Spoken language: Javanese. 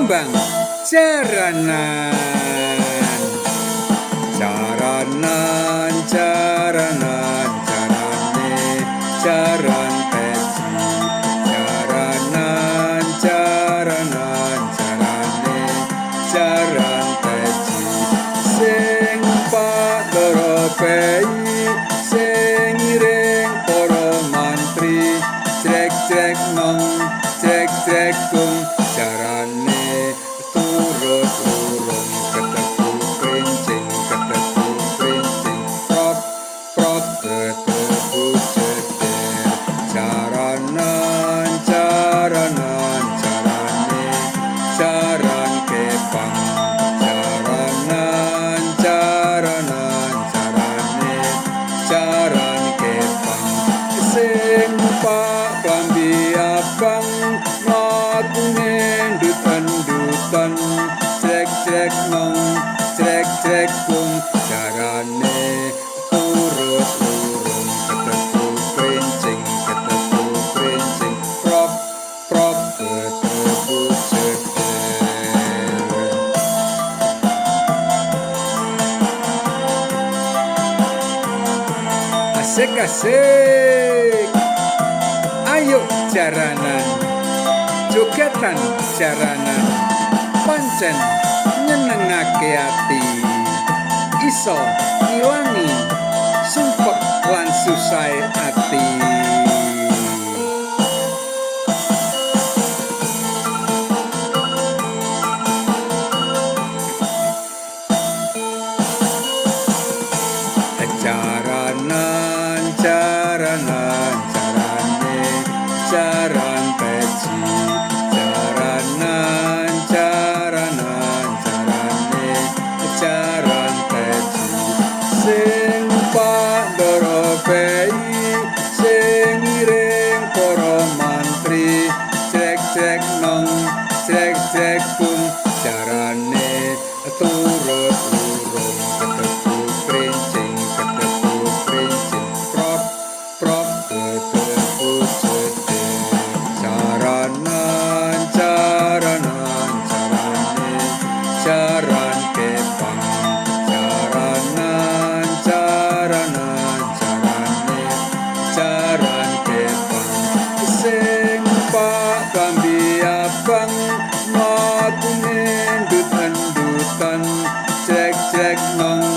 tembang jaranan jaranan jaranan jarane jaran peci jaranan jaranan jarane jaran peci sing padara pei sing iring para mantri jrek-jrek nong jrek-jrek kung jarane turut urung ketepu krincing prot prot ketepu jeter jaranan jaranan jarane jaran kepang jaranan jaranan jarane jaran kepang sing pak klambi abang ngendut-endutan jrek-jrek nong jrek-jrek kung jarane turut urung ketepu krincing prop prop ketepu jeter asik-asik ayo jaranan jogetan jaranan pancen nyenengake ati iso ngilangi sumpek lan susahe ati jaranan jaranan jarane jaran peci jaranan jaranan jarane jaran peci sing padara pei sing iring para mantri jrek-jrek nong jrek-jrek kung jarane turut urung ketepu krincing prop prop ketepu jeter jaranan jaranan jarane jaran kepang jaranan jaranan jarane jaran kepang sing pak klambi abang mlaku ngendut-endutan jrek-jrek nong